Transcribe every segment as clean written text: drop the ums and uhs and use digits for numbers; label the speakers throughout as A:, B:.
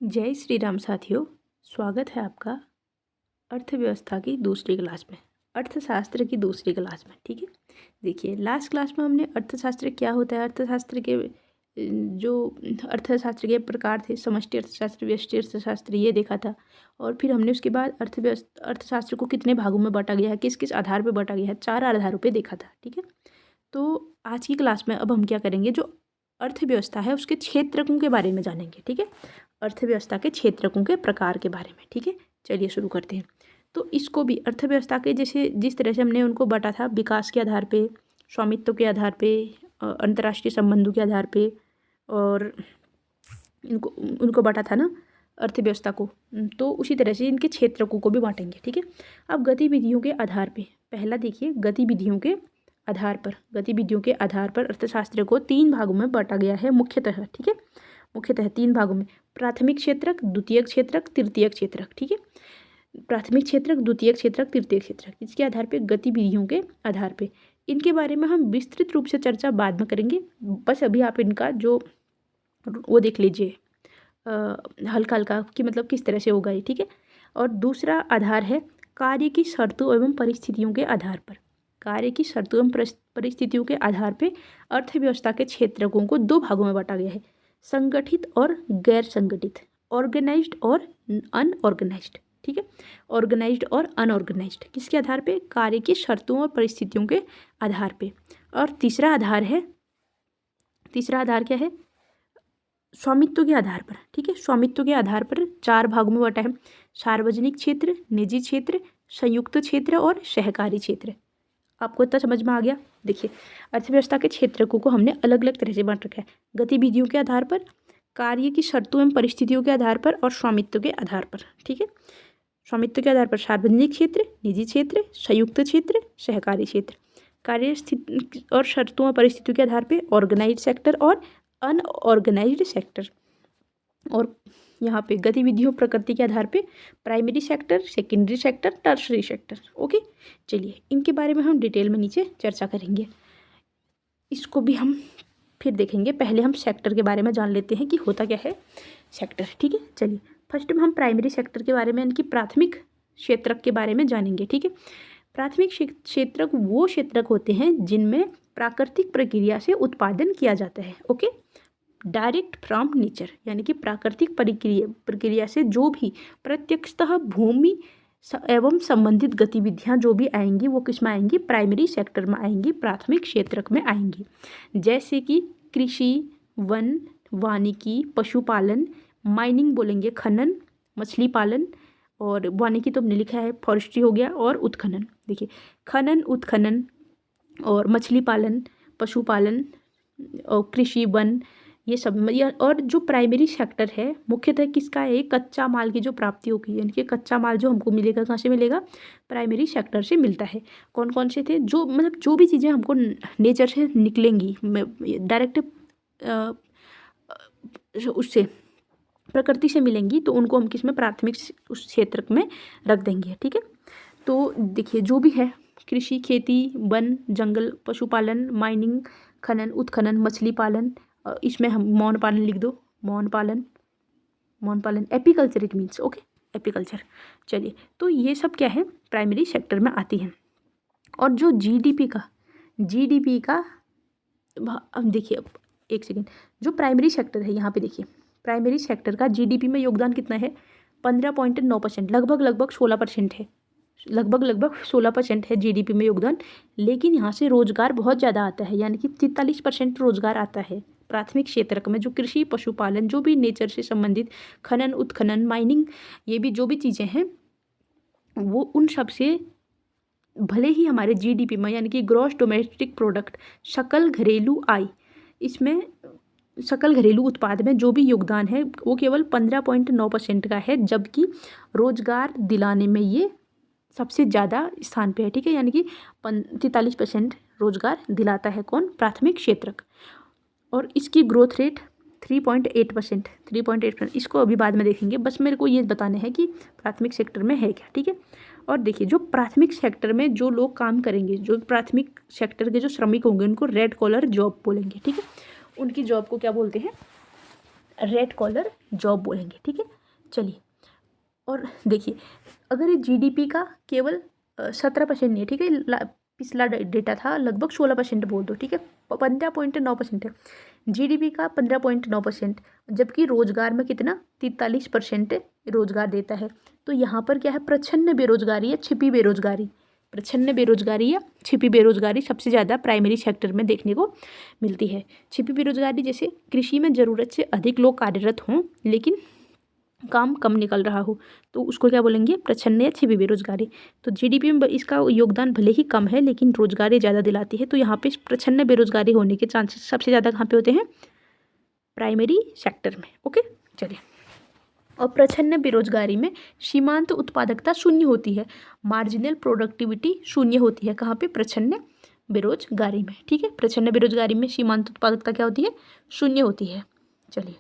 A: जय श्री राम साथियों। स्वागत है आपका अर्थव्यवस्था की दूसरी क्लास में, अर्थशास्त्र की दूसरी क्लास में। ठीक है, देखिए लास्ट क्लास में हमने अर्थशास्त्र क्या होता है, अर्थशास्त्र के जो अर्थशास्त्र के प्रकार थे, समष्टि अर्थशास्त्र, व्यष्टि अर्थशास्त्र, ये देखा था। और फिर हमने उसके बाद अर्थशास्त्र को कितने भागों में बांटा गया है, किस किस आधार पर बांटा गया है, 4 आधारों पर देखा था। ठीक है, तो आज की क्लास में अब हम क्या करेंगे, जो अर्थव्यवस्था है उसके क्षेत्रकों के बारे में जानेंगे। ठीक है, अर्थव्यवस्था के क्षेत्रकों के प्रकार के बारे में। ठीक है, चलिए शुरू करते हैं। तो इसको भी अर्थव्यवस्था के जैसे जिस तरह से हमने उनको बांटा था, विकास के आधार पे, स्वामित्व के आधार पे, अंतर्राष्ट्रीय संबंधों के आधार पे, और इनको उनको बांटा था ना अर्थव्यवस्था को, तो उसी तरह से इनके क्षेत्रकों को भी बांटेंगे। ठीक है, अब गतिविधियों के आधार पे पहला देखिए, गतिविधियों के आधार पर अर्थशास्त्र को 3 भागों में बांटा गया है मुख्यतः। ठीक है, मुख्यतः 3 भागों में, प्राथमिक क्षेत्रक, द्वितीयक क्षेत्रक, तृतीयक क्षेत्रक। ठीक है, प्राथमिक क्षेत्रक, द्वितीयक क्षेत्रक, तृतीयक क्षेत्रक, इसके आधार पे, गतिविधियों के आधार पे। इनके बारे में हम विस्तृत रूप से चर्चा बाद में करेंगे, बस अभी आप इनका जो वो देख लीजिए हल्का हल्का कि मतलब किस तरह से होगा ये। ठीक है, और दूसरा आधार है कार्य की शर्तों एवं परिस्थितियों के आधार पर। कार्य की शर्तों एवं परिस्थितियों के आधार पर अर्थव्यवस्था के क्षेत्रकों को 2 भागों में बांटा गया है, संगठित और गैर संगठित, ऑर्गेनाइज्ड और अनऑर्गेनाइज्ड। ठीक है, ऑर्गेनाइज्ड और अनऑर्गेनाइज्ड, किसके आधार पे, कार्य की शर्तों और परिस्थितियों के आधार पे। और तीसरा आधार क्या है, स्वामित्व के आधार पर। ठीक है, स्वामित्व के आधार पर 4 भागों में बांटा है, सार्वजनिक क्षेत्र, निजी क्षेत्र, संयुक्त क्षेत्र और सहकारी क्षेत्र। आपको इतना समझ में आ गया। देखिए अर्थव्यवस्था के क्षेत्रकों को हमने अलग अलग तरह से बांट रखा है, गतिविधियों के आधार पर, कार्य की शर्तों एवं परिस्थितियों के आधार पर, और स्वामित्व के आधार पर। ठीक है, स्वामित्व के आधार पर सार्वजनिक क्षेत्र, निजी क्षेत्र, संयुक्त क्षेत्र, सहकारी क्षेत्र। कार्य स्थिति और शर्तों और परिस्थितियों के आधार पर ऑर्गेनाइज्ड सेक्टर और अनऑर्गेनाइज्ड सेक्टर। और यहाँ पे गतिविधियों प्रकृति के आधार पे primary sector, secondary sector, tertiary sector. Okay, चलिए इनके बारे में हम डिटेल में नीचे चर्चा करेंगे, इसको भी हम फिर देखेंगे। पहले हम सेक्टर के बारे में जान लेते हैं कि होता क्या है सेक्टर। ठीक है, चलिए फर्स्ट में हम प्राइमरी सेक्टर के बारे में, इनकी प्राथमिक क्षेत्रक के बारे में जानेंगे। ठीक है, प्राथमिक क्षेत्रक वो क्षेत्रक होते हैं जिनमें प्राकृतिक प्रक्रिया से उत्पादन किया जाता है। ओके, डायरेक्ट फ्रॉम नेचर, यानी कि प्राकृतिक प्रक्रिया से जो भी प्रत्यक्षतः भूमि एवं संबंधित गतिविधियां जो भी आएंगी वो किस में आएंगी, प्राइमरी सेक्टर में आएंगी, प्राथमिक क्षेत्रक में आएंगी। जैसे कि कृषि, वन, वानिकी, पशुपालन, माइनिंग बोलेंगे, खनन, मछली पालन, और वानिकी तो हमने लिखा है फॉरेस्ट्री हो गया, और उत्खनन। देखिए खनन, उत्खनन और मछली पालन, पशुपालन और कृषि, वन, ये सब। और जो प्राइमरी सेक्टर है मुख्यतः किसका है, कच्चा माल की जो प्राप्ति होगी, यानी कि कच्चा माल जो हमको मिलेगा कहाँ से मिलेगा, प्राइमरी सेक्टर से मिलता है। कौन कौन से थे, जो मतलब जो भी चीज़ें हमको नेचर से निकलेंगी, डायरेक्ट उससे प्रकृति से मिलेंगी, तो उनको हम किसमें, प्राथमिक उस क्षेत्र में रख देंगे। ठीक है, तो देखिए जो भी है, कृषि, खेती, वन, जंगल, पशुपालन, माइनिंग, खनन, उत्खनन, मछली पालन, इसमें हम मौन पालन लिख दो, मौन पालन, apiculture it means. Okay, apiculture. चलिए तो ये सब क्या है, प्राइमरी सेक्टर में आती हैं। और जो जीडीपी का अब देखिए एक सेकेंड, जो प्राइमरी सेक्टर है यहाँ पे देखिए, प्राइमरी सेक्टर का जीडीपी में योगदान कितना है, 15.9%, लगभग 16% है, लगभग 16% है जीडीपी में योगदान। लेकिन यहाँ से रोजगार बहुत ज़्यादा आता है, यानी कि 43% रोजगार आता है प्राथमिक क्षेत्र में, जो कृषि, पशुपालन, जो भी नेचर से संबंधित, खनन, उत्खनन, माइनिंग, ये भी जो भी चीज़ें हैं वो उन सब से भले ही हमारे जीडीपी में, यानी कि ग्रॉस डोमेस्टिक प्रोडक्ट, सकल घरेलू आय, इसमें सकल घरेलू उत्पाद में जो भी योगदान है वो केवल 15.9% का है, जबकि रोजगार दिलाने में ये सबसे ज़्यादा स्थान पे है। ठीक है, यानी कि 43% रोजगार दिलाता है कौन, प्राथमिक क्षेत्रक। और इसकी ग्रोथ रेट 3.8%। इसको अभी बाद में देखेंगे, बस मेरे को ये बताना है कि प्राथमिक सेक्टर में है क्या। ठीक है, और देखिए जो प्राथमिक सेक्टर में जो लोग काम करेंगे, जो प्राथमिक सेक्टर के जो श्रमिक होंगे, उनको रेड कॉलर जॉब बोलेंगे। ठीक है, उनकी जॉब को क्या बोलते हैं, रेड कॉलर जॉब बोलेंगे, ठीक है। चलिए, और देखिए अगर ये जीडीपी का केवल 17% नहीं है, ठीक है, पिछला डेटा था लगभग 16% बोल दो, ठीक है, 15.9% है जीडीपी का, 15.9%, जबकि रोजगार में कितना 43% रोजगार देता है। तो यहाँ पर क्या है, प्रच्छन्न बेरोजगारी या छिपी बेरोजगारी, प्रच्छन्न बेरोजगारी या छिपी बेरोजगारी सबसे ज़्यादा प्राइमरी सेक्टर में देखने को मिलती है। छिपी बेरोजगारी जैसे कृषि में ज़रूरत से अधिक लोग कार्यरत हों लेकिन काम कम निकल रहा हो, तो उसको क्या बोलेंगे, प्रच्छन्न या छिपी बेरोजगारी। तो जीडीपी में इसका योगदान भले ही कम है लेकिन रोजगारी ज़्यादा दिलाती है, तो यहाँ पे प्रच्छन्न बेरोजगारी होने के चांसेस सबसे ज़्यादा कहाँ पे होते हैं, प्राइमरी सेक्टर में। ओके, चलिए, और प्रच्छन्न बेरोजगारी में सीमांत उत्पादकता शून्य होती है, मार्जिनल प्रोडक्टिविटी शून्य होती है, कहाँ पे, प्रच्छन्न बेरोजगारी में, ठीक है। प्रच्छन्न बेरोजगारी में सीमांत उत्पादकता क्या होती है, शून्य होती है। चलिए,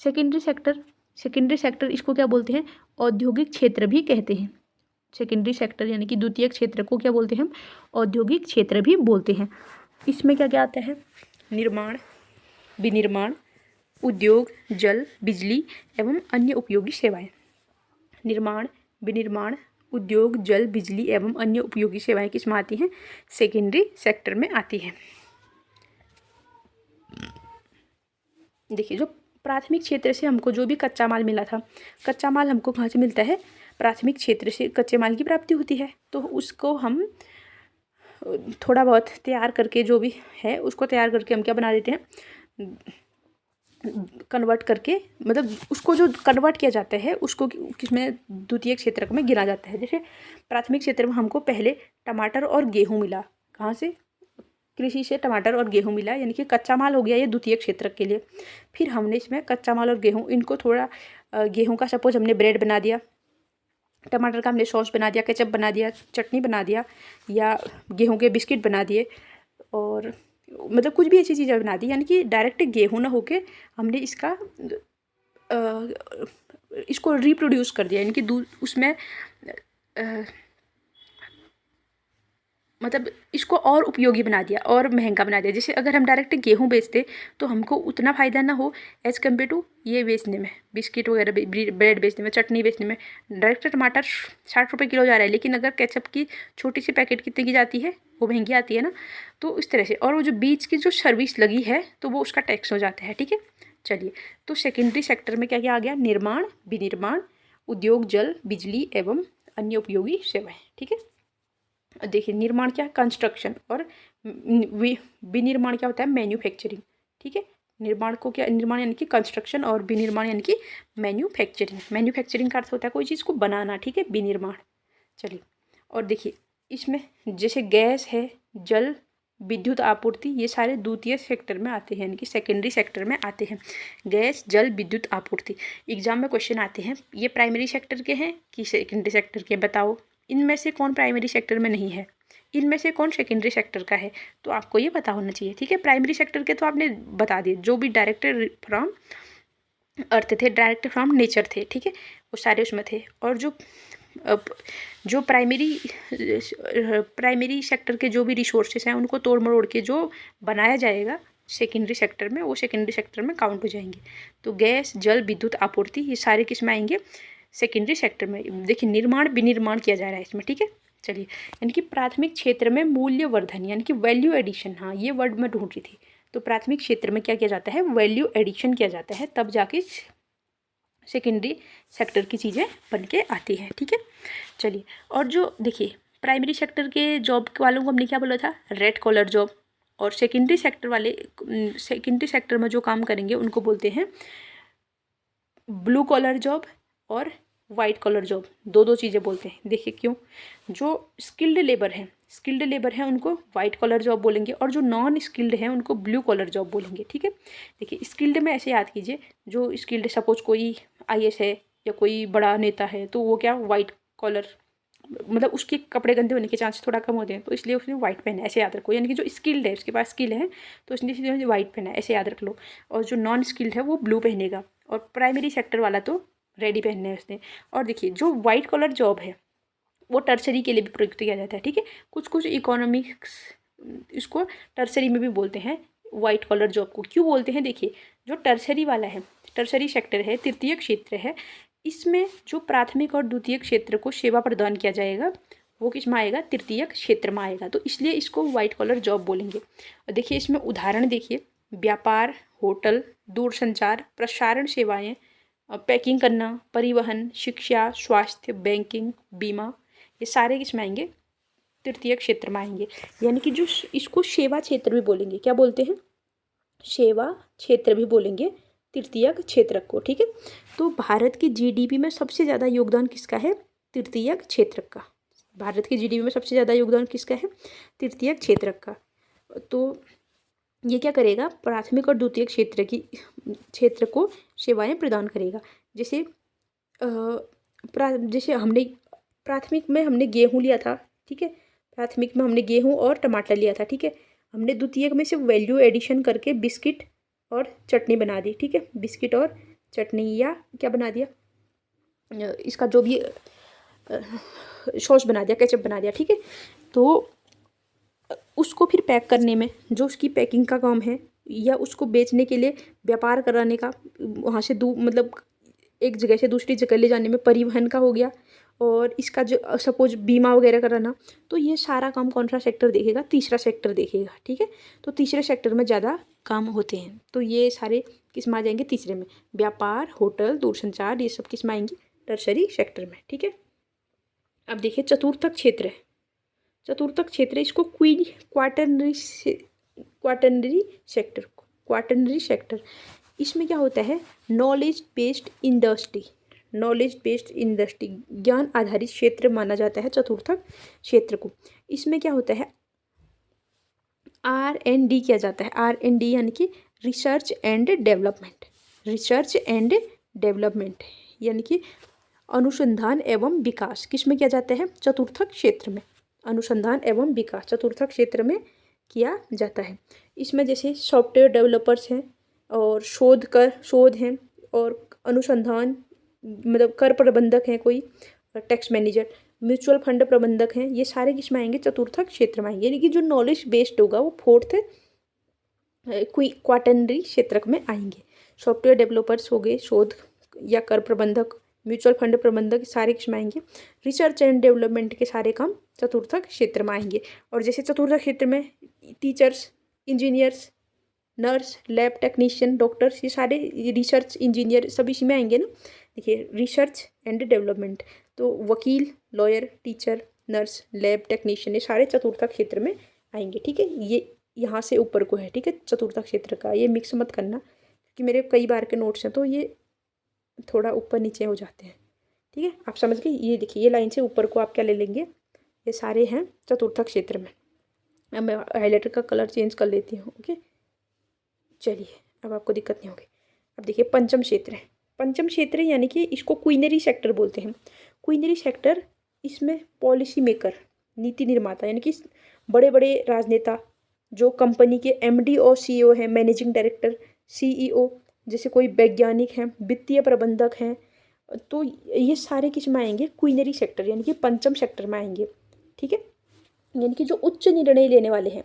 A: सेकेंडरी सेक्टर, सेकेंडरी सेक्टर इसको क्या बोलते हैं, औद्योगिक क्षेत्र भी कहते हैं। सेकेंडरी सेक्टर यानी कि द्वितीयक क्षेत्र को क्या बोलते हैं हम, औद्योगिक क्षेत्र भी बोलते हैं। इसमें क्या क्या आता है, निर्माण, विनिर्माण, उद्योग, जल, बिजली एवं अन्य उपयोगी सेवाएं। निर्माण, विनिर्माण, उद्योग, जल, बिजली एवं अन्य उपयोगी सेवाएं किस में आती हैं, सेकेंडरी सेक्टर में आती हैं। देखिए, जो प्राथमिक क्षेत्र से हमको जो भी कच्चा माल मिला था, कच्चा माल हमको कहाँ से मिलता है, प्राथमिक क्षेत्र से कच्चे माल की प्राप्ति होती है। तो उसको हम थोड़ा बहुत तैयार करके, जो भी है उसको तैयार करके हम क्या बना देते हैं, कन्वर्ट करके, मतलब उसको जो कन्वर्ट किया जाता है उसको किसमें, द्वितीय क्षेत्र में गिना जाता है। जैसे प्राथमिक क्षेत्र में हमको पहले टमाटर और गेहूँ मिला, कहाँ से, कृषि से टमाटर और गेहूँ मिला, यानी कि कच्चा माल हो गया ये द्वितीय क्षेत्र के लिए। फिर हमने इसमें कच्चा माल और गेहूँ, इनको थोड़ा गेहूँ का सपोज हमने ब्रेड बना दिया, टमाटर का हमने सॉस बना दिया, केचप बना दिया, चटनी बना दिया, या गेहूँ के बिस्किट बना दिए, और मतलब कुछ भी ऐसी चीज़ें बना दी, यानी कि डायरेक्ट गेहूँ ना होके हमने इसको रिप्रोड्यूस कर दिया, यानी कि उसमें मतलब इसको और उपयोगी बना दिया और महंगा बना दिया। जैसे अगर हम डायरेक्ट गेहूँ बेचते तो हमको उतना फ़ायदा ना हो एज़ कम्पेयर टू ये बेचने में, बिस्किट वगैरह ब्रेड बेचने में, चटनी बेचने में। डायरेक्ट टमाटर 60 रुपये किलो जा रहा है, लेकिन अगर केचप की छोटी सी पैकेट कितने की जाती है, वो महंगी आती है ना। तो इस तरह से, और वो जो बीच की जो सर्विस लगी है तो वो उसका टैक्स हो जाता है, ठीक है। चलिए, तो सेकेंडरी सेक्टर में क्या क्या आ गया, निर्माण, विनिर्माण, उद्योग, जल, बिजली एवं अन्य उपयोगी सेवाएं, ठीक है। देखिए, निर्माण क्या है, कंस्ट्रक्शन, और विनिर्माण क्या होता है, मैन्युफैक्चरिंग, ठीक है। निर्माण को क्या, निर्माण यानी कि कंस्ट्रक्शन, और विनिर्माण यानी कि मैन्युफैक्चरिंग। मैन्युफैक्चरिंग का अर्थ होता है कोई चीज़ को बनाना, ठीक है, विनिर्माण। चलिए, और देखिए इसमें जैसे गैस है, जल, विद्युत आपूर्ति, ये सारे द्वितीय सेक्टर में आते हैं, यानी कि सेकेंडरी सेक्टर में आते हैं। गैस, जल, विद्युत आपूर्ति, एग्जाम में क्वेश्चन आते हैं, ये प्राइमरी सेक्टर के हैं कि सेकेंडरी सेक्टर के, बताओ इनमें से कौन प्राइमरी सेक्टर में नहीं है, इनमें से कौन सेकेंडरी सेक्टर का है। तो आपको ये पता होना चाहिए, ठीक है। प्राइमरी सेक्टर के तो आपने बता दिए, जो भी डायरेक्टेड फ्रॉम अर्थ थे, डायरेक्ट फ्रॉम नेचर थे, ठीक है, वो सारे उसमें थे। और जो प्राइमरी सेक्टर के जो भी रिसोर्सेस हैं उनको तोड़ मरोड़ के जो बनाया जाएगा सेकेंडरी सेक्टर में, वो सेकेंडरी सेक्टर में काउंट हो जाएंगे। तो गैस, जल, विद्युत आपूर्ति, ये सारे किस में आएंगे, सेकेंडरी सेक्टर में। देखिए, निर्माण, विनिर्माण किया जा रहा है इसमें, ठीक है। चलिए, यानी कि प्राथमिक क्षेत्र में मूल्यवर्धन यानी कि वैल्यू एडिशन, हाँ ये वर्ड मैं ढूंढ रही थी। तो प्राथमिक क्षेत्र में क्या किया जाता है, वैल्यू एडिशन किया जाता है, तब जाके सेकेंडरी सेक्टर की चीज़ें बन के आती हैं, ठीक है। चलिए, और जो देखिए प्राइमरी सेक्टर के जॉब वालों को हमने क्या बोला था, रेड कॉलर जॉब, और सेकेंडरी सेक्टर वाले, सेकेंडरी सेक्टर में जो काम करेंगे उनको बोलते हैं ब्लू कॉलर जॉब और वाइट कॉलर जॉब, दो चीज़ें बोलते हैं। देखिए क्यों, जो स्किल्ड लेबर है उनको वाइट कॉलर जॉब बोलेंगे, और जो नॉन स्किल्ड है उनको ब्लू कॉलर जॉब बोलेंगे, ठीक है। देखिए, स्किल्ड में ऐसे याद कीजिए, जो स्किल्ड, सपोज कोई IAS है या कोई बड़ा नेता है, तो वो क्या वाइट कॉलर, मतलब उसके कपड़े गंदे होने के चांस थोड़ा कम होते हैं, तो इसलिए उसने वाइट पहना है, ऐसे याद रखो। यानी कि जो स्किल्ड है, उसके पास स्किल है, तो इसलिए वाइट पहना है, ऐसे याद रख लो। और जो नॉन स्किल्ड है वो ब्लू पहनेगा, और प्राइमरी सेक्टर वाला तो रेडी पहनना है उसने। और देखिए, जो वाइट कॉलर जॉब है वो टर्सरी के लिए भी प्रयुक्त किया जाता है, ठीक है। कुछ इकोनॉमिक्स इसको टर्सरी में भी बोलते हैं वाइट कॉलर जॉब को। क्यों बोलते हैं, देखिए जो टर्सरी वाला है, टर्सरी सेक्टर है, तृतीयक क्षेत्र है, इसमें जो प्राथमिक और द्वितीयक क्षेत्र को सेवा प्रदान किया जाएगा वो किस में आएगा, तृतीयक क्षेत्र में आएगा। तो इसलिए इसको वाइट कॉलर जॉब बोलेंगे। और देखिए इसमें उदाहरण देखिए, व्यापार, होटल, दूरसंचार, प्रसारण सेवाएं, पैकिंग करना, परिवहन, शिक्षा, स्वास्थ्य, बैंकिंग, बीमा, ये सारे किस में आएंगे, तृतीय क्षेत्र में आएंगे। यानी कि जो इसको सेवा क्षेत्र भी बोलेंगे, क्या बोलते हैं, सेवा क्षेत्र भी बोलेंगे तृतीयक क्षेत्र को। ठीक है, तो भारत की जीडीपी में सबसे ज़्यादा योगदान किसका है, तृतीयक क्षेत्र का। भारत की जीडीपी में सबसे ज़्यादा योगदान किसका है, तृतीयक क्षेत्र का। तो ये क्या करेगा, प्राथमिक और द्वितीयक क्षेत्र को सेवाएं प्रदान करेगा। जैसे जैसे हमने प्राथमिक में हमने गेहूँ लिया था, ठीक है, प्राथमिक में हमने गेहूँ और टमाटर लिया था, ठीक है। हमने द्वितीयक में से वैल्यू एडिशन करके बिस्किट और चटनी बना दी, ठीक है, बिस्किट और चटनी, या क्या बना दिया, इसका जो भी सॉस बना दिया, केचप बना दिया, ठीक है। तो उसको फिर पैक करने में जो उसकी पैकिंग का काम है, या उसको बेचने के लिए व्यापार कराने का, वहाँ से मतलब एक जगह से दूसरी जगह ले जाने में परिवहन का हो गया, और इसका जो सपोज बीमा वगैरह कराना, तो ये सारा काम कौन सा सेक्टर देखेगा, तीसरा सेक्टर देखेगा, ठीक है। तो तीसरे सेक्टर में ज़्यादा काम होते हैं, तो ये सारे किस में आ जाएंगे, तीसरे में। व्यापार, होटल, दूरसंचार, ये सब किस में आएंगे, टर्शरी सेक्टर में, ठीक है। अब देखिए चतुर्थक क्षेत्र है, चतुर्थक क्षेत्र, इसको क्वाटरनरी सेक्टर। इसमें क्या होता है, नॉलेज बेस्ड इंडस्ट्री, ज्ञान आधारित क्षेत्र माना जाता है चतुर्थक क्षेत्र को। इसमें क्या होता है, R&D किया जाता है। R&D यानी कि रिसर्च एंड डेवलपमेंट, यानी कि अनुसंधान एवं विकास, किस में किया जाता है, चतुर्थक क्षेत्र में। अनुसंधान एवं विकास चतुर्थक क्षेत्र में किया जाता है। इसमें जैसे सॉफ्टवेयर डेवलपर्स हैं, और शोध हैं, और अनुसंधान मतलब कर प्रबंधक हैं, कोई टैक्स मैनेजर, म्यूचुअल फंड प्रबंधक हैं, ये सारे किस में आएंगे, चतुर्थक क्षेत्र में आएंगे। यानी कि जो नॉलेज बेस्ड होगा वो फोर्थ क्वाटरनरी क्षेत्र में आएंगे। सॉफ्टवेयर डेवलपर्स हो गए, शोध या कर प्रबंधक, म्यूचुअल फंड प्रबंधक, सारे किस में आएंगे, रिसर्च एंड डेवलपमेंट के सारे काम चतुर्थक क्षेत्र में आएंगे। और जैसे चतुर्थक क्षेत्र में teachers, engineers, nurse, lab technician, doctors, ये सारे रिसर्च इंजीनियर सब इसी में आएंगे ना। देखिए रिसर्च एंड डेवलपमेंट, तो वकील, lawyer, teacher, nurse, lab technician, ये सारे चतुर्थक क्षेत्र में आएंगे, ठीक है। ये यहाँ से ऊपर को है, ठीक है, चतुर्थक क्षेत्र का, ये मिक्स मत करना क्योंकि मेरे कई बार के नोट्स हैं तो ये थोड़ा ऊपर नीचे हो जाते हैं, ठीक है। आप समझ गए, ये देखिए ये लाइन से ऊपर को आप क्या ले लेंगे, ये सारे हैं चतुर्थक क्षेत्र में। अब मैं हाईलाइटर का कलर चेंज कर लेती हूँ, ओके। चलिए अब आपको दिक्कत नहीं होगी। अब देखिए पंचम क्षेत्र है, पंचम क्षेत्र यानी कि इसको क्वीनरी सेक्टर बोलते हैं। क्वीनरी सेक्टर, इसमें पॉलिसी मेकर, नीति निर्माता, यानी कि बड़े बड़े राजनेता, जो कंपनी के MD और CEO हैं, मैनेजिंग डायरेक्टर, CEO, जैसे कोई वैज्ञानिक हैं, वित्तीय प्रबंधक हैं, तो ये सारे किस में आएंगे, क्वीनरी सेक्टर यानी कि पंचम सेक्टर में आएंगे, ठीक है। यानी कि जो उच्च निर्णय लेने वाले हैं,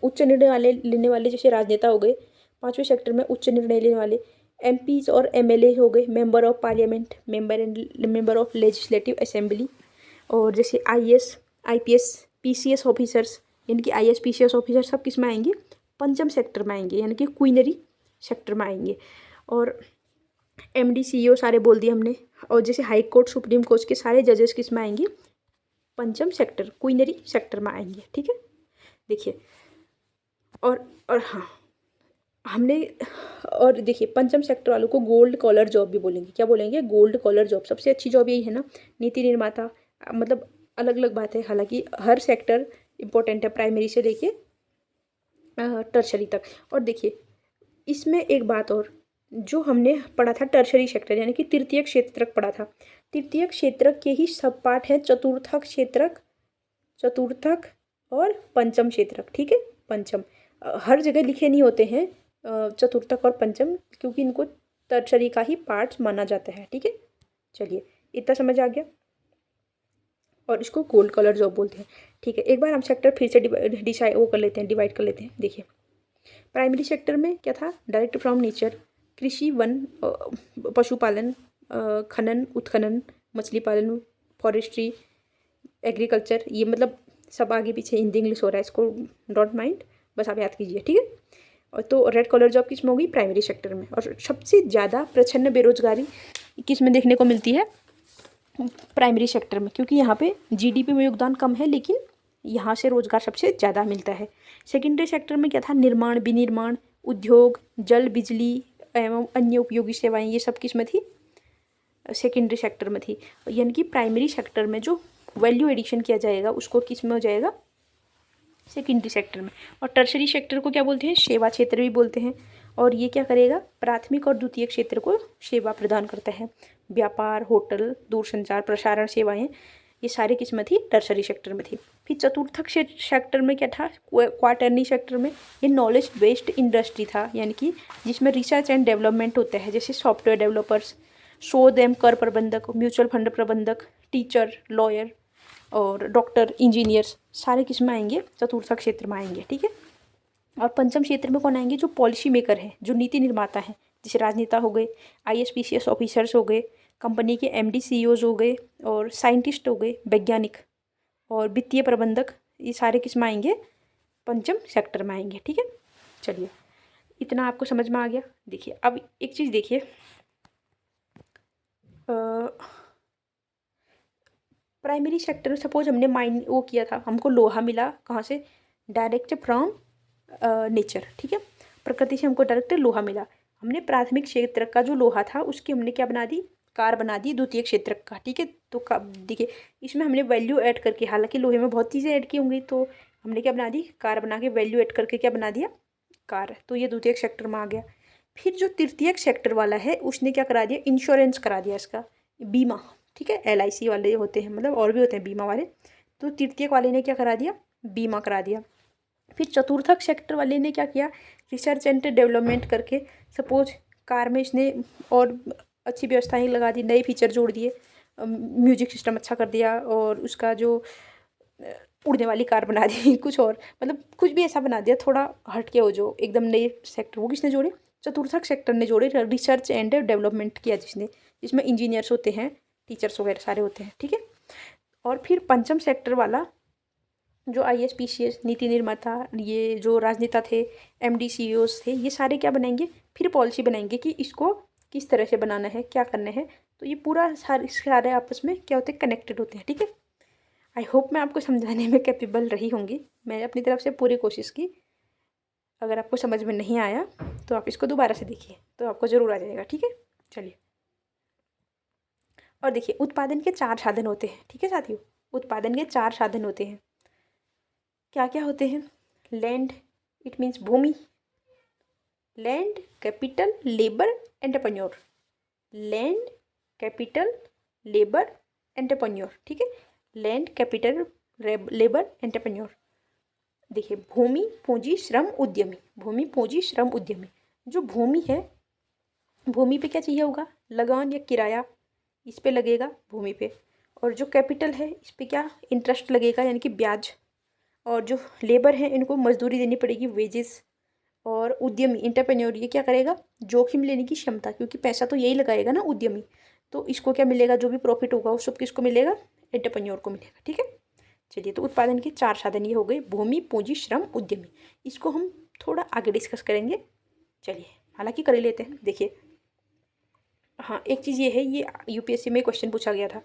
A: लेने वाले जैसे राजनेता हो गए, पांचवें सेक्टर में उच्च निर्णय लेने वाले MPs और MLA हो गए, member of parliament, member of legislative assembly, और जैसे IAS, IPS, PCS ऑफिसर्स, यानी कि IAS PCS ऑफिसर सब किस में आएंगे, पंचम सेक्टर में आएंगे, यानी कि क्वीनरी सेक्टर में आएंगे। और MD CEO सारे बोल दिए हमने। और जैसे हाई कोर्ट, सुप्रीम कोर्ट के सारे जजेस किस में आएंगे, पंचम सेक्टर, क्वीनरी सेक्टर में आएंगे, ठीक है। देखिए और हाँ हमने, और देखिए पंचम सेक्टर वालों को गोल्ड कॉलर जॉब भी बोलेंगे। क्या बोलेंगे, गोल्ड कॉलर जॉब। सबसे अच्छी जॉब यही है ना, नीति निर्माता, मतलब अलग अलग बात है, हालांकि हर सेक्टर इंपॉर्टेंट है, प्राइमरी से लेके टर्शरी तक। और देखिए इसमें एक बात और, जो हमने पढ़ा था टर्शरी सेक्टर यानी कि तृतीयक क्षेत्रक पढ़ा था, तृतीयक क्षेत्रक के ही सब पार्ट है चतुर्थक और पंचम क्षेत्रक, ठीक है। पंचम हर जगह लिखे नहीं होते हैं चतुर्थक और पंचम, क्योंकि इनको टर्शरी का ही पार्ट माना जाता है, ठीक है। चलिए इतना समझ आ गया, और इसको गोल्ड कलर जॉब बोलते हैं, ठीक है। एक बार हम सेक्टर फिर से डिवाइड कर लेते हैं। देखिए प्राइमरी सेक्टर में क्या था, डायरेक्ट फ्रॉम नेचर, कृषि, वन, पशुपालन, खनन, उत्खनन, मछली पालन, फॉरेस्ट्री, एग्रीकल्चर, ये मतलब सब आगे पीछे हिंदी इंग्लिश हो रहा है, इसको डोंट माइंड, बस आप याद कीजिए, ठीक है। और तो रेड कॉलर जॉब किस में होगी? प्राइमरी सेक्टर में। और सबसे ज़्यादा प्रच्छन्न बेरोजगारी किस में देखने को मिलती है? प्राइमरी सेक्टर में, क्योंकि यहाँ पे जीडीपी में योगदान कम है, लेकिन यहाँ से रोजगार सबसे ज़्यादा मिलता है। सेकेंडरी सेक्टर में क्या था? निर्माण, विनिर्माण, उद्योग, जल, बिजली एवं अन्य उपयोगी सेवाएं, ये सब किस में थी? सेकेंडरी सेक्टर में थी। यानी कि प्राइमरी सेक्टर में जो वैल्यू एडिशन किया जाएगा उसको किस में हो जाएगा? सेकेंडरी सेक्टर में। और टर्शरी सेक्टर को क्या बोलते हैं? सेवा क्षेत्र भी बोलते हैं। और ये क्या करेगा? प्राथमिक और द्वितीयक क्षेत्र को सेवा प्रदान करता है। व्यापार, होटल, दूरसंचार, प्रसारण सेवाएं, ये सारे किस में थी? टर्शरी सेक्टर में थी। फिर चतुर्थक सेक्टर में क्या था? क्वार्टरनी सेक्टर में ये नॉलेज बेस्ड इंडस्ट्री था, यानी कि जिसमें रिसर्च एंड डेवलपमेंट होता है, जैसे सॉफ्टवेयर डेवलपर्स, शोध एवं कर प्रबंधक, म्यूचुअल फंड प्रबंधक, टीचर, लॉयर और डॉक्टर, इंजीनियर्स, सारे किस में आएंगे? चतुर्थक क्षेत्र में आएंगे, ठीक है। और पंचम क्षेत्र में कौन आएंगे? जो पॉलिसी मेकर हैं, जो नीति निर्माता हैं, जैसे राजनेता हो गए, IAS, PCS ऑफिसर्स हो गए, कंपनी के MD, CEOs हो गए, और साइंटिस्ट हो गए, वैज्ञानिक और वित्तीय प्रबंधक, ये सारे किस में आएंगे? पंचम सेक्टर में आएंगे, ठीक है। चलिए, इतना आपको समझ में आ गया। देखिए अब एक चीज़ देखिए, प्राइमरी सेक्टर, सपोज हमने माइन वो किया था, हमको लोहा मिला कहाँ से? डायरेक्ट फ्रॉम नेचर, ठीक है। प्रकृति से हमको डायरेक्ट लोहा मिला। हमने प्राथमिक क्षेत्र का जो लोहा था उसकी हमने क्या बना दी? कार बना दी द्वितीय क्षेत्र का, ठीक है। तो देखिए इसमें हमने वैल्यू ऐड करके, हालांकि लोहे में बहुत चीज़ें ऐड की होंगी, तो हमने क्या बना दी? कार बना के वैल्यू ऐड करके क्या बना दिया? कार। तो ये द्वितीय सेक्टर में आ गया। फिर जो तृतीयक सेक्टर वाला है उसने क्या करा दिया? इंश्योरेंस करा दिया इसका, बीमा, ठीक है। LIC वाले होते हैं, मतलब और भी होते हैं बीमा वाले, तो तृतीयक वाले ने क्या करा दिया? बीमा करा दिया। फिर चतुर्थक सेक्टर वाले ने क्या किया? रिसर्च एंड डेवलपमेंट करके, सपोज कार में इसने और अच्छी व्यवस्थाएं लगा दी, नए फीचर जोड़ दिए, म्यूजिक सिस्टम अच्छा कर दिया, और उसका जो उड़ने वाली कार बना दी कुछ और, मतलब कुछ भी ऐसा बना दिया थोड़ा हटके हो, जो एकदम नए सेक्टर, वो किसने जोड़े? चतुर्थक सेक्टर ने जोड़े। रिसर्च एंड डेवलपमेंट किया जिसने, जिसमें इंजीनियर्स होते हैं, टीचर्स वगैरह सारे होते हैं, ठीक है। और फिर पंचम सेक्टर वाला जो IAS, PCS, नीति निर्माता, ये जो राजनेता थे, MD, CEOs थे, ये सारे क्या बनाएंगे? फिर पॉलिसी बनाएंगे कि इसको किस तरह से बनाना है, क्या करना है। तो ये पूरा सारे आपस में क्या होते हैं? कनेक्टेड होते हैं, ठीक है। आई होप मैं आपको समझाने में कैपेबल रही होंगी। मैंने अपनी तरफ से पूरी कोशिश की। अगर आपको समझ में नहीं आया तो आप इसको दोबारा से देखिए, तो आपको ज़रूर आ जाएगा, ठीक है। चलिए, और देखिए उत्पादन के 4 साधन होते हैं, ठीक है साथियों। उत्पादन के 4 साधन होते हैं। क्या क्या होते हैं? लैंड, इट मीन्स भूमि, land, capital, labour, entrepreneur. Land, capital, labour, entrepreneur, ठीक है। Land, capital, labour, entrepreneur. देखिए भूमि, पूंजी, श्रम, उद्यमी। भूमि, पूंजी, श्रम, उद्यमी। जो भूमि है, भूमि पे क्या चाहिए होगा? लगान या किराया, इस पे लगेगा भूमि पे। और जो कैपिटल है इस पे क्या? इंटरेस्ट लगेगा, यानी कि ब्याज। और जो लेबर है इनको मजदूरी देनी पड़ेगी, वेजेस। और उद्यमी, एंटरप्रेन्योर, ये क्या करेगा? जोखिम लेने की क्षमता, क्योंकि पैसा तो यही लगाएगा ना उद्यमी, तो इसको क्या मिलेगा? जो भी प्रॉफिट होगा वो सब किसको मिलेगा? एंटरप्रेन्योर को मिलेगा, ठीक है। चलिए, तो उत्पादन के 4 साधन ये हो गए, भूमि, पूंजी, श्रम, उद्यमी। इसको हम थोड़ा आगे डिस्कस करेंगे। चलिए, हालांकि कर ही लेते हैं। देखिए, हाँ एक चीज़ ये है, ये UPSC में क्वेश्चन पूछा गया था।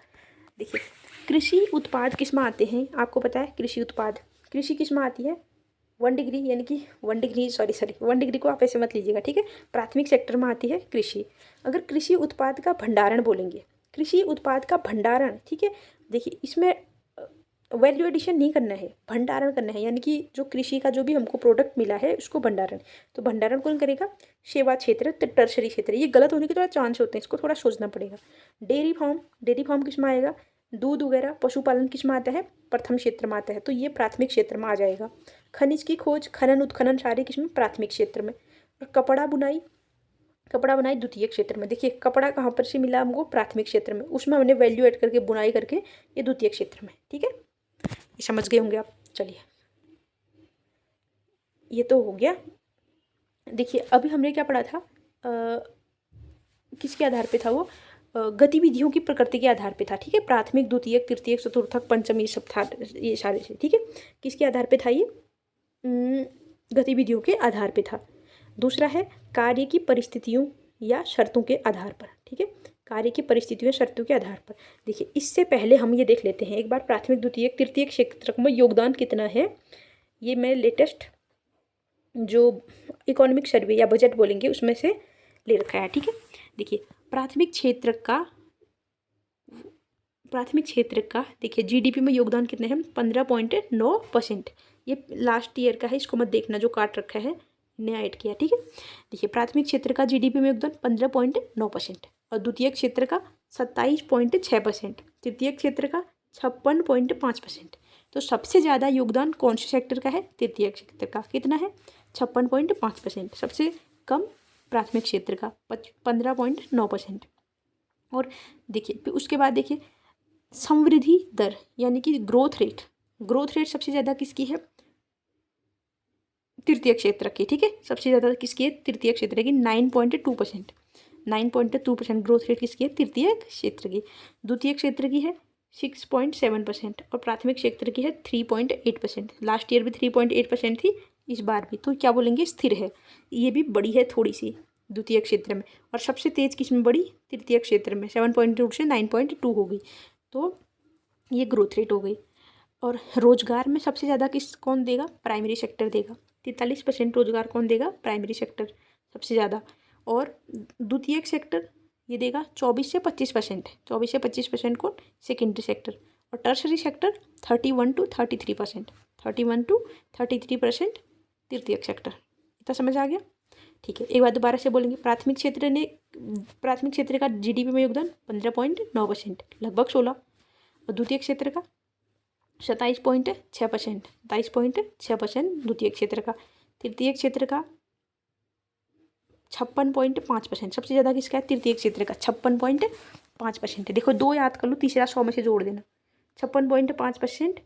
A: देखिए, कृषि उत्पाद किस में आते हैं? आपको पता है कृषि उत्पाद, कृषि किस में आती है? 1 डिग्री, यानी कि 1 डिग्री, सॉरी 1 डिग्री को आप ऐसे मत लीजिएगा, ठीक है। प्राथमिक सेक्टर में आती है कृषि। अगर कृषि उत्पाद का भंडारण बोलेंगे, कृषि उत्पाद का भंडारण, ठीक है। देखिए इसमें वैल्यू एडिशन नहीं करना है, भंडारण करना है, यानी कि जो कृषि का जो भी हमको प्रोडक्ट मिला है उसको भंडारण। तो भंडारण कौन करेगा? सेवा क्षेत्र, टर्शरी क्षेत्र। ये गलत होने के थोड़ा चांस होते हैं, इसको थोड़ा सोचना पड़ेगा। डेयरी फार्म, डेयरी फार्म किस में आएगा? दूध वगैरह, पशुपालन किस में आता है? प्रथम क्षेत्र में आता है, तो ये प्राथमिक क्षेत्र में आ जाएगा। खनिज की खोज, खनन, उत्खनन, सारे किस में? प्राथमिक क्षेत्र में। और कपड़ा बुनाई, कपड़ा बुनाई द्वितीय क्षेत्र में। देखिए कपड़ा कहाँ पर से मिला हमको? प्राथमिक क्षेत्र में, उसमें हमने वैल्यू ऐड करके बुनाई करके, ये द्वितीय क्षेत्र में, ठीक है। ये समझ गए होंगे आप। चलिए, ये तो हो गया। देखिए अभी हमने क्या पढ़ा था? किसके आधार पे था वो, गतिविधियों की प्रकृति के आधार पे था, ठीक है। प्राथमिक, द्वितीयक, तृतीयक, चतुर्थक, पंचम, ये सब था, ये सारे से, ठीक है। किसके आधार पे था ये, गतिविधियों के आधार पे था। दूसरा है कार्य की परिस्थितियों या शर्तों के आधार पर, ठीक है। कार्य की परिस्थितियों या शर्तों के आधार पर। देखिए इससे पहले हम ये देख लेते हैं एक बार, प्राथमिक, द्वितीयक, तृतीयक क्षेत्रक में योगदान कितना है। ये मैं लेटेस्ट जो इकोनॉमिक सर्वे या बजट बोलेंगे उसमें से ले रखा है, ठीक है। देखिए प्राथमिक क्षेत्र का देखिए जीडीपी में योगदान कितने हैं, 15.9%। ये लास्ट ईयर का है, इसको मत देखना जो काट रखा है, नया ऐड किया, ठीक है। देखिए प्राथमिक क्षेत्र का जीडीपी में योगदान 15.9% और द्वितीय क्षेत्र का 27.6%, तृतीय क्षेत्र का 56.5%। तो सबसे ज़्यादा योगदान कौन से सेक्टर का है, तृतीय क्षेत्र का। कितना है, 56.5%। सबसे कम प्राथमिक क्षेत्र का 15.9%। और देखिए फिर उसके बाद देखिए समवृद्धि दर यानी कि ग्रोथ रेट सबसे ज़्यादा किसकी है, तृतीय क्षेत्र की, ठीक है। सबसे ज़्यादा किसकी है, तृतीय क्षेत्र की, 9.2%। 9.2% ग्रोथ रेट किसकी है, तृतीय क्षेत्र की। द्वितीय क्षेत्र की है 6.7% और प्राथमिक क्षेत्र की है 3.8%। लास्ट ईयर भी 3.8% थी, इस बार भी। तो क्या बोलेंगे, स्थिर है। ये भी बड़ी है थोड़ी सी द्वितीय क्षेत्र में, और सबसे तेज किस में बढ़ी, तृतीय क्षेत्र में, 7.2 से 9.2 हो गई। तो ये ग्रोथ रेट हो गई। और रोजगार में सबसे ज़्यादा कौन देगा, प्राइमरी सेक्टर देगा। 43% रोजगार कौन देगा, प्राइमरी सेक्टर सबसे ज़्यादा। और द्वितीय सेक्टर ये देगा 24 से 25%। 24 से 25% कौन, सेकेंडरी सेक्टर। और टर्शरी सेक्टर 31 to 33%। 31 to 33% तृतीय सेक्टर। इतना समझ आ गया, ठीक है। एक बार दोबारा से बोलेंगे, प्राथमिक क्षेत्र का जीडीपी में योगदान 15.9%, लगभग 16। और द्वितीय क्षेत्र का 27.6%, 27.6% द्वितीय क्षेत्र का। तृतीय क्षेत्र का 56.5%। सबसे ज़्यादा किसका है, तृतीय क्षेत्र का, 56.5%। देखो दो याद कर लो, तीसरा 100 में से जोड़ देना। 56.5%,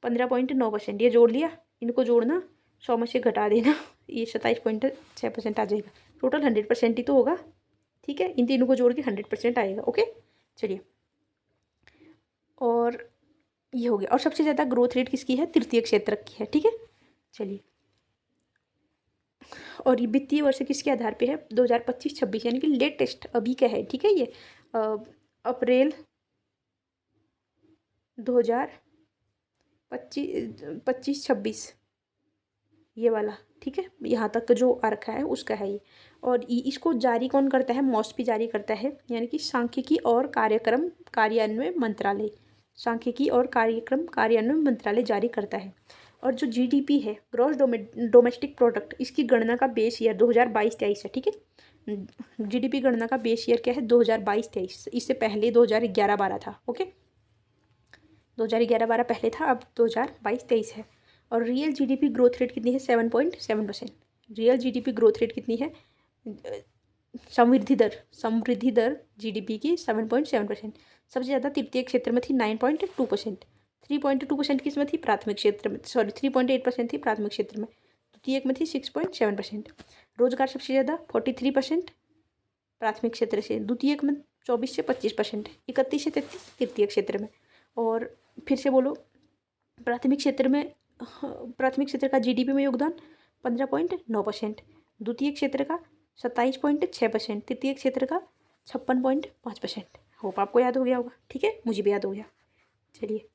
A: 15.9%, ये जोड़ लिया, इनको जोड़ना, 100 में से घटा देना, ये 27.6% आ जाएगा। टोटल 100% ही तो होगा, ठीक है। इन तीनों को जोड़ के 100% आएगा, ओके। चलिए, और ये हो गया। और सबसे ज़्यादा ग्रोथ रेट किसकी है, तृतीय क्षेत्र की है, ठीक है। चलिए, और ये वित्तीय वर्ष किसके आधार पे है, 2025-26, यानी कि लेटेस्ट अभी का है, ठीक है। ये अप्रैल 2025-26 ये वाला, ठीक है। यहाँ तक जो आ रखा है उसका है ये। और इसको जारी कौन करता है, मॉस्पी जारी करता है, यानी कि सांख्यिकी और कार्यक्रम कार्यान्वयन मंत्रालय। सांख्यिकी और कार्यक्रम कार्यान्वयन मंत्रालय जारी करता है। और जो जीडीपी है, ग्रॉस डोमेस्टिक प्रोडक्ट, इसकी गणना का बेस ईयर 2022-23 है, ठीक है। जीडीपी गणना का बेस ईयर क्या है, 2022-23। इससे पहले 2011-12 था, ओके। 2011-12 पहले था, अब 2022-23 है। और रियल जीडीपी ग्रोथ रेट कितनी है, 7.7%। रियल जीडीपी ग्रोथ रेट कितनी है, समृद्धि दर जीडीपी की 7.7%। सबसे ज़्यादा तृतीय क्षेत्र में थी 9.2%। 3.2% किस में थी, प्राथमिक क्षेत्र में, सॉरी 3.8% थी प्राथमिक क्षेत्र में। द्वितीय में थी 6.7%। रोजगार सबसे ज़्यादा 43% प्राथमिक क्षेत्र से, द्वितीय में 24 से 25%, 31 से 33 तृतीय क्षेत्र में। और फिर से बोलो, प्राथमिक क्षेत्र का जीडीपी में योगदान 15.9%, द्वितीय क्षेत्र का 27.6%, तृतीय क्षेत्र का 56.5%। होप आपको याद हो गया होगा, ठीक है, मुझे भी याद हो गया। चलिए,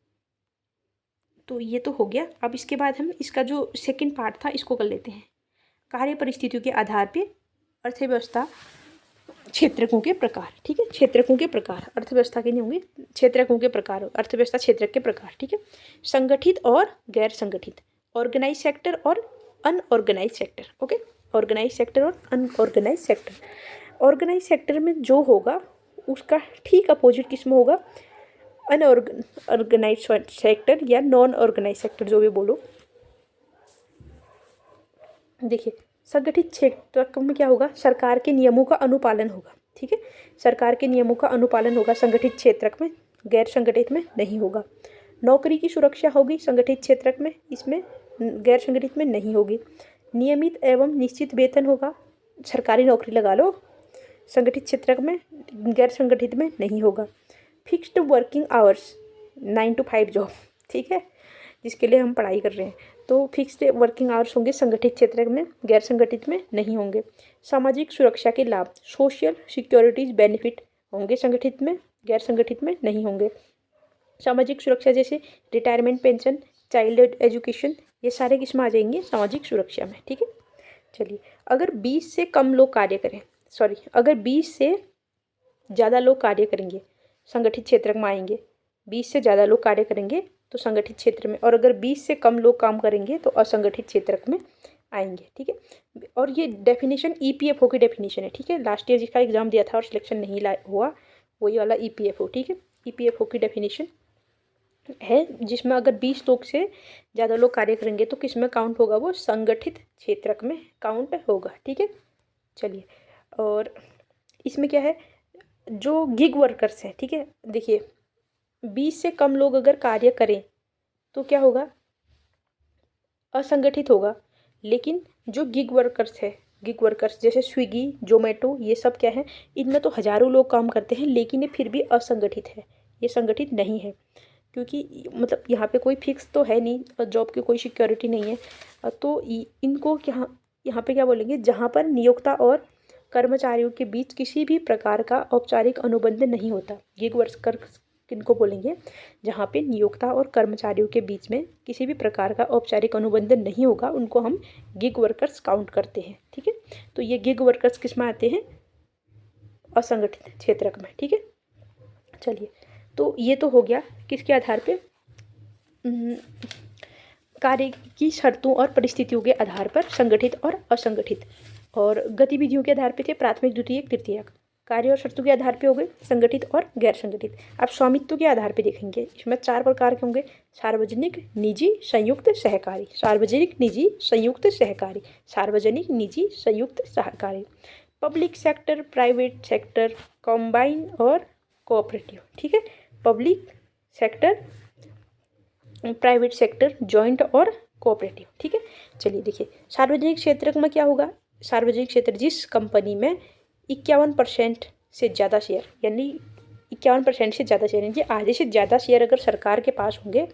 A: तो ये तो हो गया। अब इसके बाद हम इसका जो सेकंड पार्ट था इसको कर लेते हैं। कार्य परिस्थितियों के आधार पे अर्थव्यवस्था क्षेत्रकों के प्रकार, ठीक है। क्षेत्रकों के प्रकार, अर्थव्यवस्था के नहीं होंगे, क्षेत्रकों के प्रकार, अर्थव्यवस्था क्षेत्रक के प्रकार, ठीक है। संगठित और गैर संगठित, ऑर्गेनाइज सेक्टर और unorganise sector, okay. Organise sector और अनऑर्गेनाइज सेक्टर। ऑर्गेनाइज सेक्टर में जो होगा उसका ठीक अपोजिट किस्म होगा अनऑर्गेनाइज सेक्टर या नॉन ऑर्गेनाइज सेक्टर, जो भी बोलो। देखिए, संगठित क्षेत्र में क्या होगा, सरकार के नियमों का अनुपालन होगा, ठीक है। सरकार के नियमों का अनुपालन होगा संगठित क्षेत्र में, गैर संगठित में नहीं होगा। नौकरी की सुरक्षा होगी संगठित क्षेत्र में, इसमें गैर संगठित में नहीं होगी। नियमित एवं निश्चित वेतन होगा, सरकारी नौकरी लगा लो, संगठित क्षेत्र में, गैर संगठित में नहीं होगा। Fixed working hours 9 to 5 job, ठीक है, जिसके लिए हम पढ़ाई कर रहे हैं, तो फिक्स्ड वर्किंग आवर्स होंगे संगठित क्षेत्र में, गैर संगठित में नहीं होंगे। सामाजिक सुरक्षा के लाभ, सोशल सिक्योरिटीज बेनिफिट होंगे संगठित में, गैर संगठित में नहीं होंगे। सामाजिक सुरक्षा जैसे रिटायरमेंट पेंशन, चाइल्ड एजुकेशन, ये सारे किसमें आ जाएंगे, सामाजिक सुरक्षा में, ठीक है। चलिए, अगर 20 से कम लोग कार्य करें, अगर 20 से ज़्यादा लोग कार्य करेंगे संगठित क्षेत्र में आएंगे, 20 से ज़्यादा लोग कार्य करेंगे तो संगठित क्षेत्र में, और अगर 20 से कम लोग काम करेंगे तो असंगठित क्षेत्र में आएंगे, ठीक है। और ये डेफिनेशन ईपीएफओ की डेफिनेशन है, ठीक है, लास्ट ईयर जिसका एग्जाम दिया था और सिलेक्शन नहीं हुआ, वही वाला ईपीएफओ, ठीक है। ईपीएफओ की डेफिनेशन है जिसमें अगर 20 लोग से ज़्यादा लोग कार्य करेंगे तो किस में काउंट होगा, वो संगठित क्षेत्र में काउंट होगा, ठीक है। चलिए, और इसमें क्या है, जो गिग वर्कर्स हैं, ठीक है, देखिए 20 से कम लोग अगर कार्य करें तो क्या होगा, असंगठित होगा। लेकिन जो गिग वर्कर्स जैसे स्विगी, जोमेटो, ये सब क्या है, इनमें तो हज़ारों लोग काम करते हैं लेकिन ये फिर भी असंगठित है, ये संगठित नहीं है, क्योंकि मतलब यहाँ पे कोई फिक्स तो है नहीं और जॉब की कोई सिक्योरिटी नहीं है। तो इनको क्या, यहाँ पे क्या बोलेंगे, जहाँ पर नियोक्ता और कर्मचारियों के बीच किसी भी प्रकार का औपचारिक अनुबंध नहीं होता। गिग वर्कर्स किनको बोलेंगे, जहाँ पे नियोक्ता और कर्मचारियों के बीच में किसी भी प्रकार का औपचारिक अनुबंध नहीं होगा, उनको हम गिग वर्कर्स काउंट करते हैं, ठीक है। तो ये गिग वर्कर्स किस में आते हैं, असंगठित क्षेत्र में, ठीक है। चलिए, तो ये तो हो गया किसके आधार पे, कार्य की शर्तों और परिस्थितियों के आधार पर संगठित और असंगठित, और गतिविधियों के आधार पे थे प्राथमिक, द्वितीयक, तृतीयक। कार्य और शर्तों के आधार पे हो गए संगठित और गैर संगठित। अब स्वामित्व के आधार पे देखेंगे, इसमें 4 प्रकार के होंगे, सार्वजनिक, निजी, संयुक्त, सहकारी। सार्वजनिक, निजी, संयुक्त, सहकारी। सार्वजनिक, निजी, संयुक्त, सहकारी। Public sector, private sector, combine और कोऑपरेटिव, ठीक है। Public sector, private sector, joint और कोऑपरेटिव, ठीक है। चलिए देखिए, सार्वजनिक क्षेत्र में क्या होगा, सार्वजनिक क्षेत्र जिस कंपनी में 51% से ज़्यादा शेयर, यानी 51% से ज़्यादा शेयर, यानी आधे से ज़्यादा शेयर अगर सरकार के पास होंगे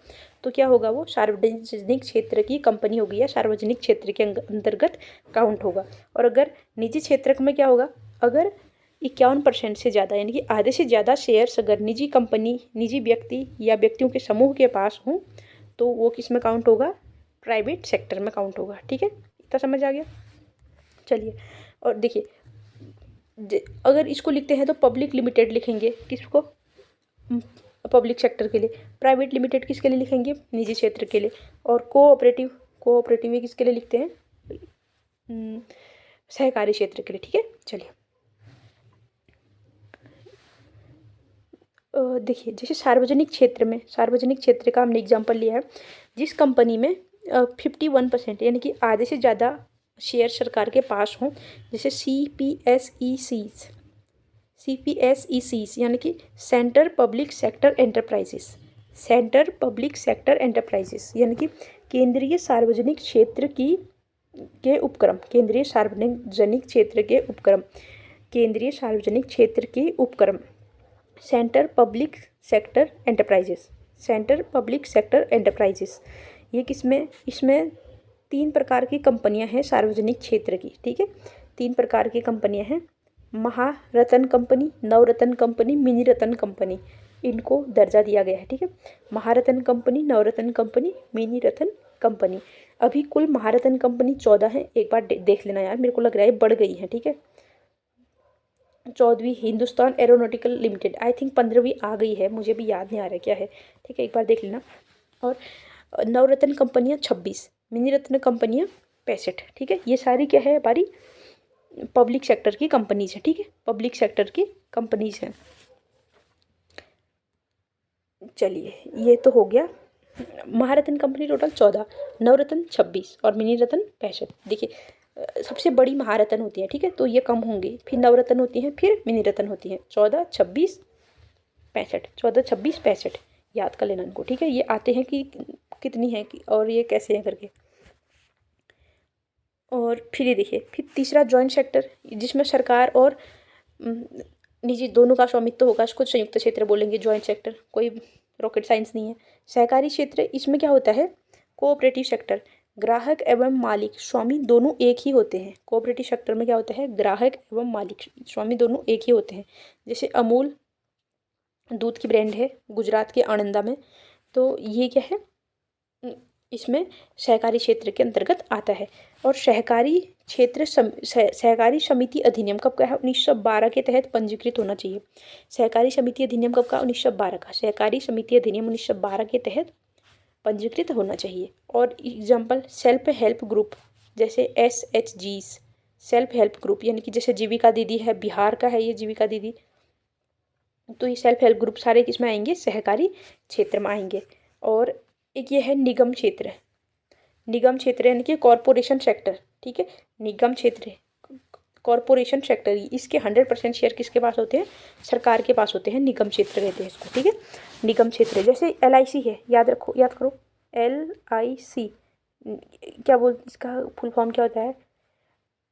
A: तो क्या होगा, वो सार्वजनिक क्षेत्र की कंपनी होगी या सार्वजनिक क्षेत्र के अंतर्गत काउंट होगा। और अगर निजी क्षेत्र में क्या होगा, अगर 51% से ज़्यादा, यानी कि आधे से ज़्यादा शेयर्स अगर निजी कंपनी, निजी व्यक्ति या व्यक्तियों के समूह के पास हों तो वो किस में काउंट होगा, प्राइवेट सेक्टर में काउंट होगा, ठीक है। इतना समझ आ गया। चलिए, और देखिए, अगर इसको लिखते हैं तो पब्लिक लिमिटेड लिखेंगे, किसको, पब्लिक सेक्टर के लिए। प्राइवेट लिमिटेड किसके लिए लिखेंगे, निजी क्षेत्र के लिए। और कोऑपरेटिव ये किसके लिए लिखते हैं, सहकारी क्षेत्र के लिए, ठीक है। चलिए, देखिए, जैसे सार्वजनिक क्षेत्र का हमने एग्जांपल लिया है, जिस कंपनी में 51% यानी कि आधे से ज़्यादा शेयर सरकार के पास हों, जैसे CPSECs यानी कि सेंटर पब्लिक सेक्टर एंटरप्राइजेस, यानी कि केंद्रीय सार्वजनिक क्षेत्र के उपक्रम, केंद्रीय सार्वजनिक क्षेत्र के उपक्रम, सेंटर पब्लिक सेक्टर एंटरप्राइजेस। ये किसमें, इसमें 3 प्रकार की कंपनियां हैं सार्वजनिक क्षेत्र की, ठीक है। 3 प्रकार की कंपनियां हैं, महारत्न कंपनी, नवरत्न कंपनी, मिनी रत्न कंपनी, इनको दर्जा दिया गया है, ठीक है। महारत्न कंपनी, नवरत्न कंपनी, मिनी रत्न कंपनी। अभी कुल महारत्न कंपनी 14 है, एक बार देख लेना यार, मेरे को लग रहा है बढ़ गई है, ठीक है। 14वीं Hindustan aeronautical limited, I think 15वीं आ गई है, मुझे भी याद नहीं आ रहा क्या है, ठीक है, एक बार देख लेना। और नवरत्न कंपनियां 26, मिनी रत्न कंपनियां 65, ठीक है। ये सारी क्या है, हमारी पब्लिक सेक्टर की कंपनीज है, ठीक है, पब्लिक सेक्टर की कंपनीज हैं। चलिए, ये तो हो गया। महारत्न कंपनी टोटल 14, नवरत्न 26 और मिनी रत्न 65। देखिए, सबसे बड़ी महारत्न होती है, ठीक है, तो ये कम होंगी, फिर नवरत्न होती हैं, फिर मिनी रत्न होती हैं। 14, 26, 65 याद कर लेना इनको, ठीक है। ये आते हैं कि कितनी है कि और ये कैसे हैं करके। और फिर ये देखिए, फिर तीसरा जॉइंट सेक्टर, जिसमें सरकार और निजी दोनों का स्वामित्व होगा, इसको संयुक्त क्षेत्र बोलेंगे, जॉइंट सेक्टर, कोई रॉकेट साइंस नहीं है। सहकारी क्षेत्र, इसमें क्या होता है, कोऑपरेटिव सेक्टर, ग्राहक एवं मालिक स्वामी दोनों एक ही होते हैं। कोऑपरेटिव सेक्टर में क्या होता है, ग्राहक एवं मालिक स्वामी दोनों एक ही होते हैं। जैसे अमूल दूध की ब्रांड है गुजरात के आणंदा में, तो ये क्या है, इसमें सहकारी क्षेत्र के अंतर्गत आता है। और सहकारी क्षेत्र सहकारी समिति अधिनियम कब का है, 1912 के तहत पंजीकृत होना चाहिए। सहकारी समिति अधिनियम कब का, 1912 का। सहकारी समिति अधिनियम 1912 के तहत पंजीकृत होना चाहिए। और एग्जाम्पल, सेल्फ हेल्प ग्रुप, जैसे SHGs, सेल्फ हेल्प ग्रुप, यानी कि जैसे जीविका दीदी है, बिहार का है ये जीविका दीदी, तो ये सेल्फ हेल्प ग्रुप सारे किसमें आएंगे, सहकारी क्षेत्र में आएंगे। और एक ये है निगम क्षेत्र, निगम क्षेत्र यानी कि कॉरपोरेशन सेक्टर, ठीक है, निगम क्षेत्र कॉरपोरेशन सेक्टर, इसके 100% शेयर किसके पास होते हैं, सरकार के पास होते हैं, निगम क्षेत्र कहते हैं इसको, ठीक है। निगम क्षेत्र, जैसे LIC है, याद रखो, याद करो, LIC क्या बोल, इसका फुल फॉर्म क्या होता है,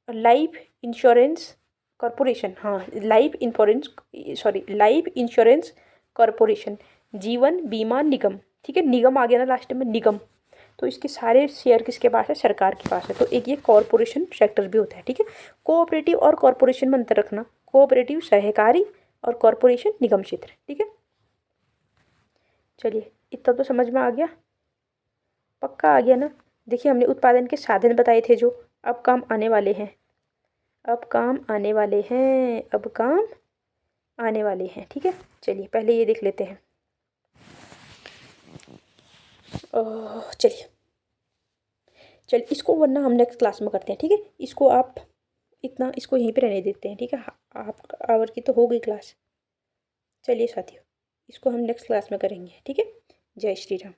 A: लाइफ इंश्योरेंस कॉरपोरेशन, हाँ life insurance, sorry life insurance corporation, जीवन बीमा निगम, ठीक है, निगम आ गया ना लास्ट में, निगम, तो इसके सारे शेयर किसके पास है, सरकार के पास है। तो एक ये कॉरपोरेशन सेक्टर भी होता है, ठीक है। कोऑपरेटिव और कॉरपोरेशन में अंतर रखना, कोऑपरेटिव सहकारी और कॉरपोरेशन निगम क्षेत्र, ठीक है। चलिए इतना तो समझ में आ गया, पक्का आ गया ना। देखिए हमने उत्पादन के साधन बताए थे जो, अब काम आने वाले हैं, अब काम आने वाले हैं, अब काम आने वाले हैं, ठीक है। चलिए पहले ये देख लेते हैं, चलिए चलिए इसको वरना हम नेक्स्ट क्लास में करते हैं, ठीक है। इसको आप इतना, इसको यहीं पे रहने देते हैं, ठीक है। आप आवर की तो हो गई क्लास, चलिए साथियों इसको हम नेक्स्ट क्लास में करेंगे, ठीक है। जय श्री राम।